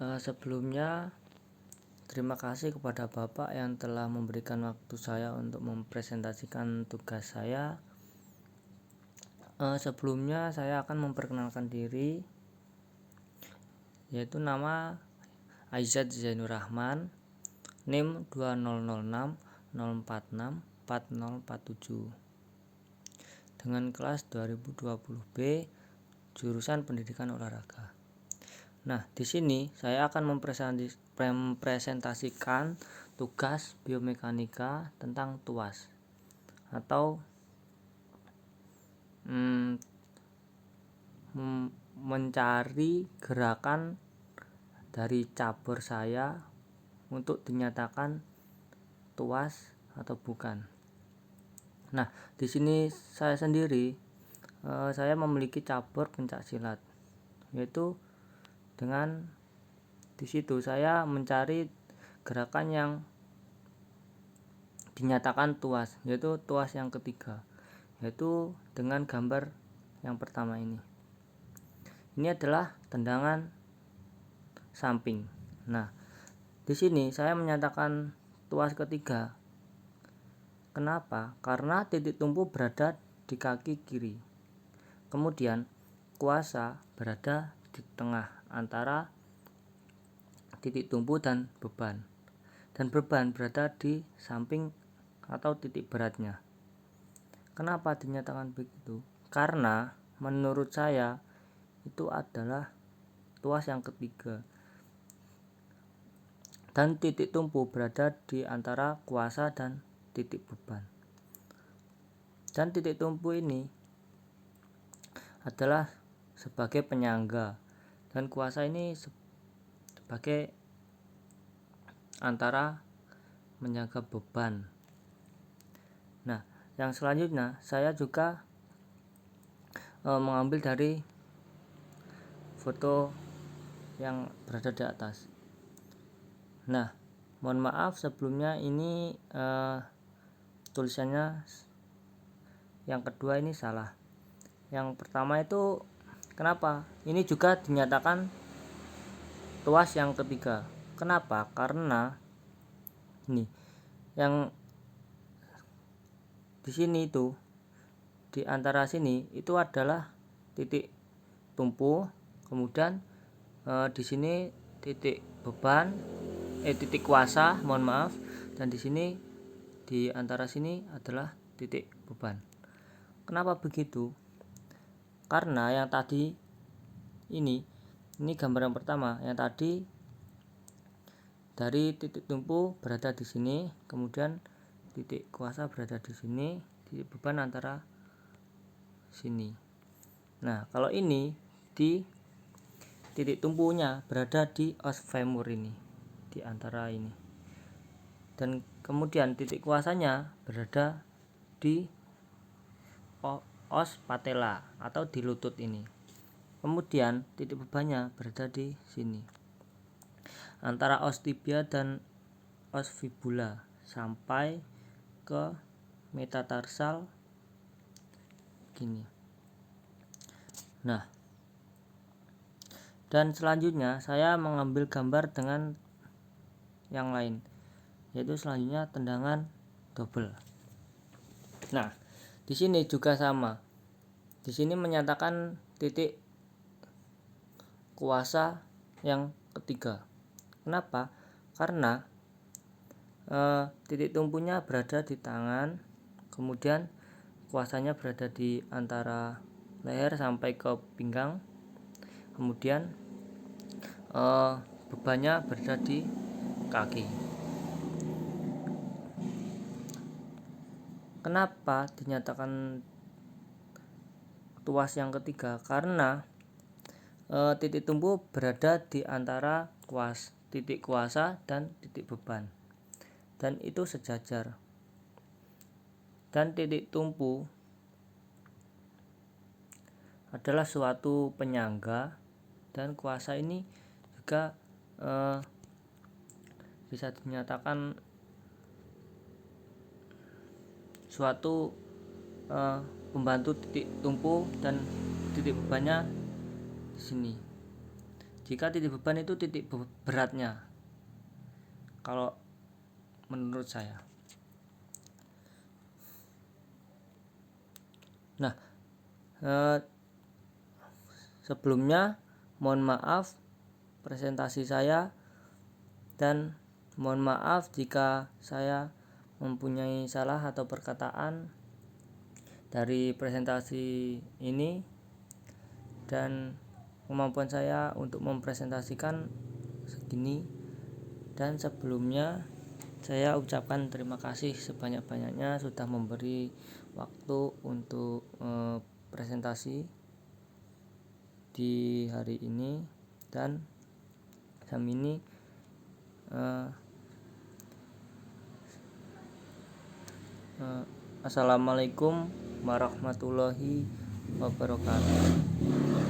Sebelumnya terima kasih kepada Bapak yang telah memberikan waktu saya untuk mempresentasikan tugas saya. Sebelumnya saya akan memperkenalkan diri, yaitu nama Aizat Zainur Rahman, NIM 200604640447 dengan kelas 2020B, jurusan Pendidikan Olahraga. Nah, di sini saya akan mempresentasikan tugas biomekanika tentang tuas atau mencari gerakan dari cabur saya untuk dinyatakan tuas atau bukan. Nah, di sini saya sendiri saya memiliki cabur pencak silat, yaitu dengan di situ saya mencari gerakan yang dinyatakan tuas, yaitu tuas yang ketiga, yaitu dengan gambar yang pertama ini. Ini adalah tendangan samping. Nah, di sini saya menyatakan tuas ketiga. Kenapa? Karena titik tumpu berada di kaki kiri. Kemudian kuasa berada di tengah antara titik tumpu dan beban. Dan beban berada di samping atau titik beratnya. Kenapa dinyatakan begitu? Karena menurut saya itu adalah tuas yang ketiga. Dan titik tumpu berada di antara kuasa dan titik beban. Dan titik tumpu ini adalah sebagai penyangga dan kuasa ini sebagai antara menyangga beban. Nah, yang selanjutnya saya juga mengambil dari foto yang berada di atas. Nah, mohon maaf sebelumnya ini tulisannya yang kedua ini salah. Yang pertama itu kenapa? Ini juga dinyatakan tuas yang ketiga. Kenapa? Karena ini yang di sini itu di antara sini itu adalah titik tumpu, kemudian di sini titik beban, titik kuasa, mohon maaf, dan di sini di antara sini adalah titik beban. Kenapa begitu? Karena yang tadi ini gambar yang pertama, yang tadi dari titik tumpu berada di sini, kemudian titik kuasa berada di sini, titik beban antara sini. Nah, kalau ini di titik tumpunya berada di os femur ini, di antara ini. Dan kemudian titik kuasanya berada di os patella atau di lutut ini. Kemudian titik bebannya berada di sini, antara os tibia dan os fibula sampai ke metatarsal gini. Nah, dan selanjutnya saya mengambil gambar dengan yang lain, yaitu selanjutnya tendangan double. Nah, di sini juga sama. Di sini menyatakan titik kuasa yang ketiga. Kenapa? Karena titik tumpunya berada di tangan, kemudian kuasanya berada di antara leher sampai ke pinggang, kemudian bebannya berada di kaki. Kenapa dinyatakan tuas yang ketiga? Karena titik tumpu berada di antara titik kuasa dan titik beban, dan itu sejajar. Dan titik tumpu adalah suatu penyangga, dan kuasa ini juga bisa dinyatakan suatu pembantu titik tumpu, dan titik bebannya di sini. Di jika titik beban itu titik beratnya kalau menurut saya. Nah, sebelumnya mohon maaf presentasi saya, dan mohon maaf jika saya mempunyai salah atau perkataan dari presentasi ini, dan kemampuan saya untuk mempresentasikan segini. Dan sebelumnya saya ucapkan terima kasih sebanyak-banyaknya sudah memberi waktu untuk presentasi di hari ini dan jam ini. Assalamualaikum warahmatullahi wabarakatuh.